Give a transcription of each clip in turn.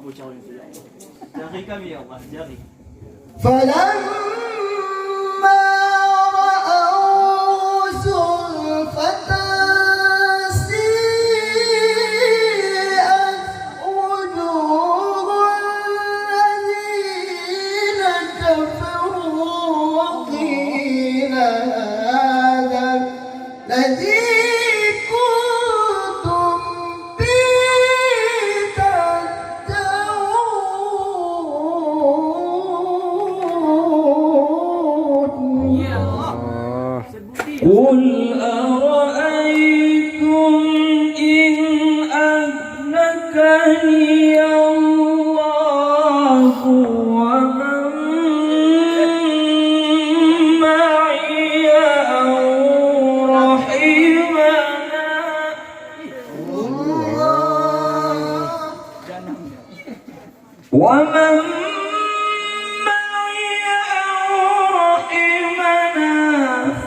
bocah itu ya Allah. Jari kami ya Allah, jari. فلما رأوا زلفة سيئت وجوه الذين كفروا وقيل هذا الذي كنتم به تدعون Ya Allah. Sebudi. قل أرأيتم إن أهلكني الله ومن معي أو رحمنا ومن معي أو رحمنا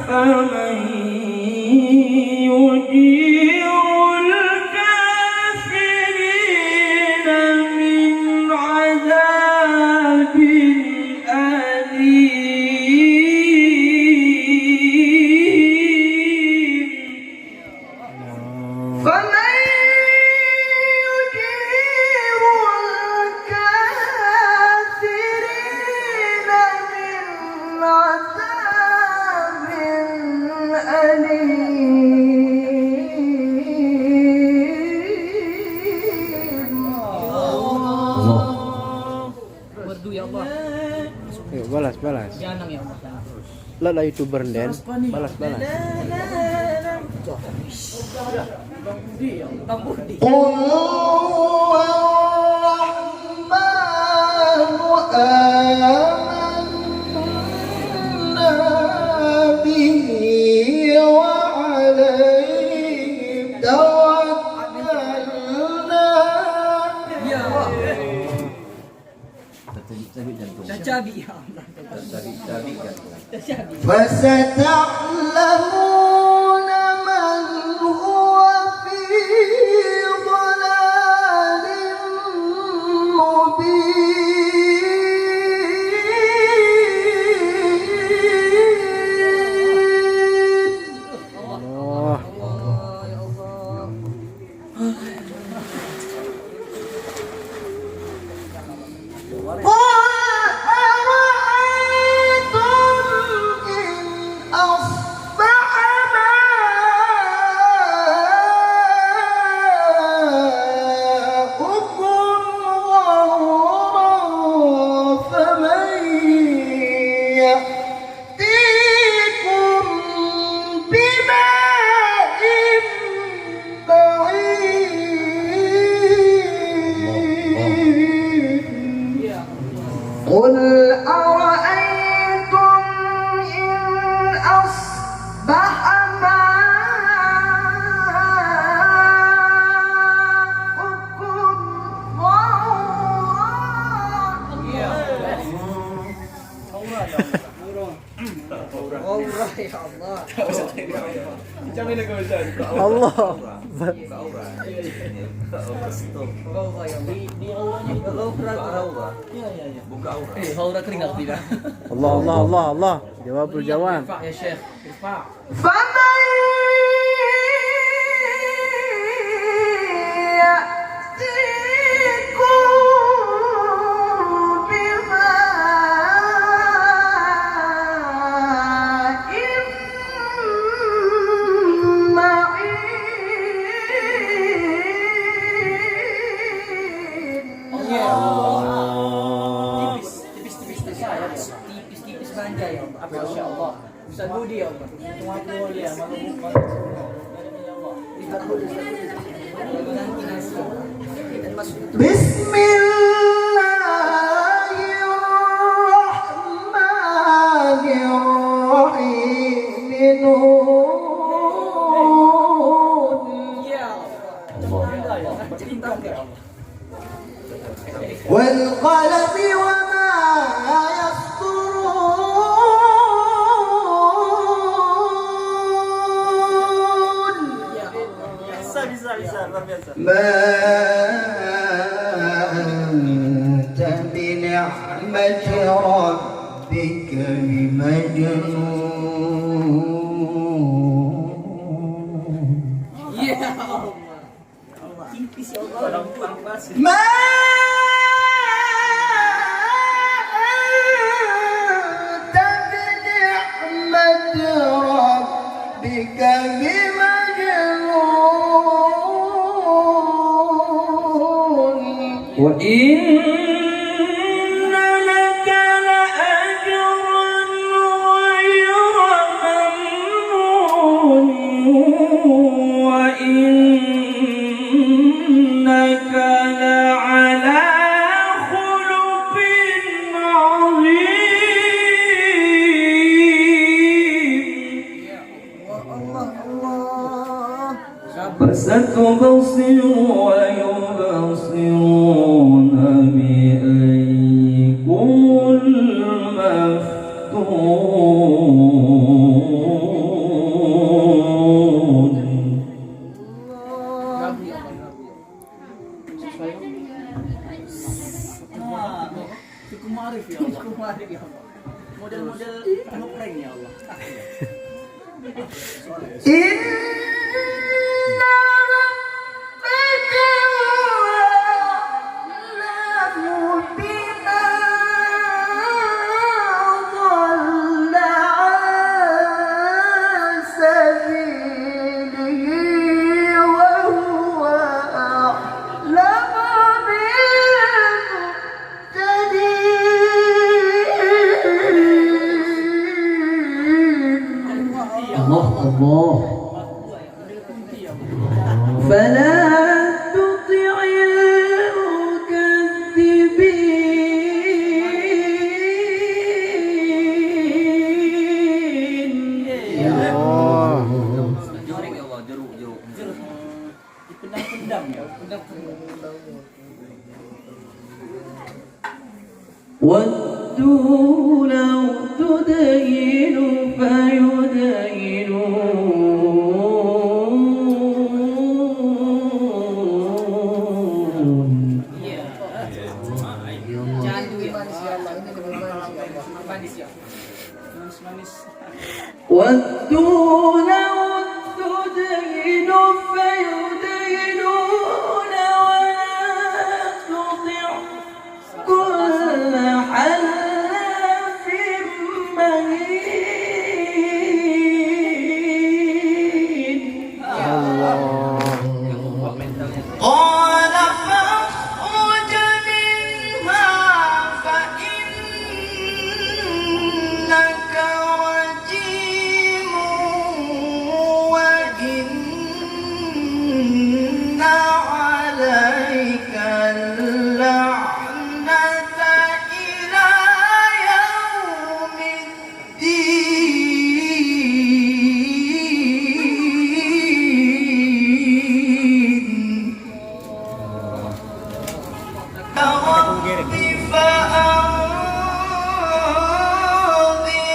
فمن يجير الكافرين من عذاب أليم فمن يجير الكافرين من عذاب أليم Merdu ya Allah. Yuk, balas. Jangan ya Allah. Lah lah YouTuber Den. Balas. Budi ya Allah. Budi. قل هو الرحمن آمنا به وعليه توكلنا Ya Allah. Dah cabi ya Allah. Dah cabi. فستعلمون من هو في ضلال مبين Allah. Ya Allah. قل أرأيتم إن أصبح ماؤكم غورا فمن يأتيكم بماء معين Ya Allah. قل أرأيتم إن أصبح ماؤكم غورا Ya Allah. Aurah ya Allah. Allah. Aurah ya Allah. Di auranya itu aurah. Ya. Buka aurah. Aurah kering tak tidak? Allah. Jawabul jawab. Irfa ya Syekh. Irfa. فمن يأتيكم بماء معين Ya Allah. Tipis saya. Tipis manja ya Allah. Masya Allah. Ustaz Budi ya Allah. Tuhan dia malu bukan. Ya Allah. Ustaz Budi. Nanti nasi. Dan masuk itu. بسم الله الرحمن الرحيم نون Ya Allah. Cerita ya Allah. والقلم وما يسطرون Ya Allah. Bisa luar biasa. ما أنت بنعمة ربك بمجنون Ya Allah. Tipis ya Allah. ما أنت بنعمة ربك بمجنون وإن لك لأجرا غير ممنون وإنك لعلى خلق عظيم فستبصر ويبصرون بأيكم المفتون Cukup marif ya Allah. Cukup marif ya Allah. Model-model ngeprank ya Allah. إن ربك أعلم بمن ضل عن سبيله وهو أعلم بالمهتدين الله فلا تطع المكذبين Allah. Jorek ya Allah, jeruk. Dipendam-pendam ya. ودوا لو تدين فيدينون Iya. Candu ya manis ya Allah. Ini lebih manis ya Allah. Manis ya. Manis. ودوا لو تدين فيدينون ولا تطع كل حلاف مهين قال فاخرج منها فإنك رجيم وإن عليك اللعنة إلى يوم الدين رب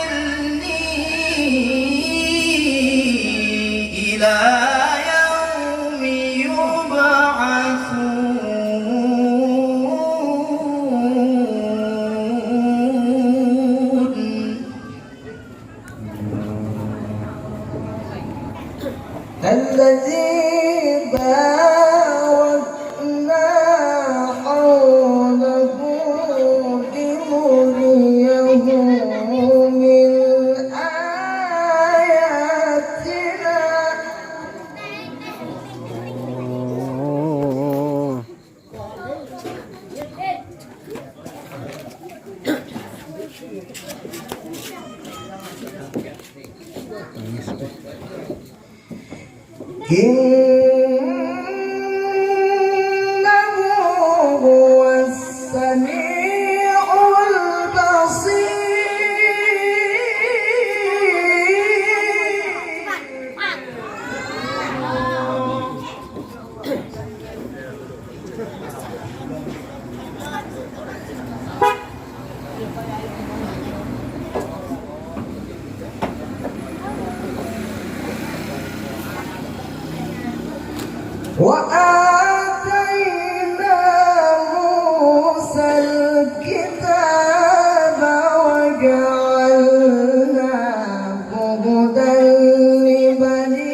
فأنظرني إلى يوم يبعثون الذي باركنا حوله لنريه من آياتنا Oh. إنه هو السميع البصير موسى الكتاب وجعلناه هدى لبني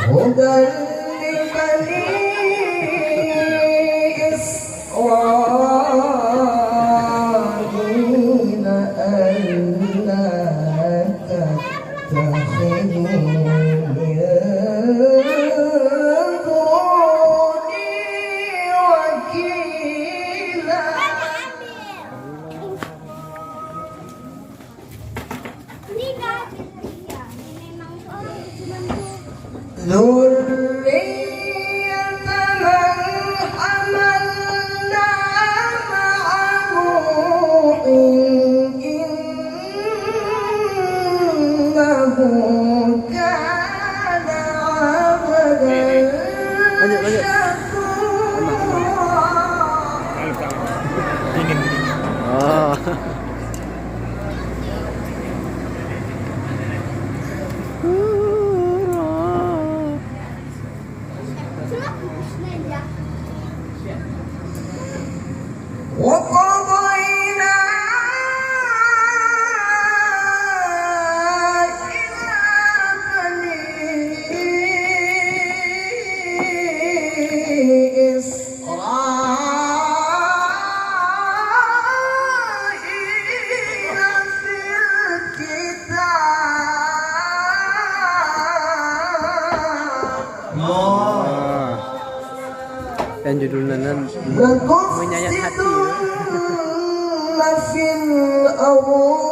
هدى لبني إسرائيل ألا تتخذوا من دوني وكيلا ذرية من حملنا مع نوح إنه كان عبدا Oh. وقضينا إلى بني إسرائيل في الكتاب Dan judulnya لتفسدن في الأرض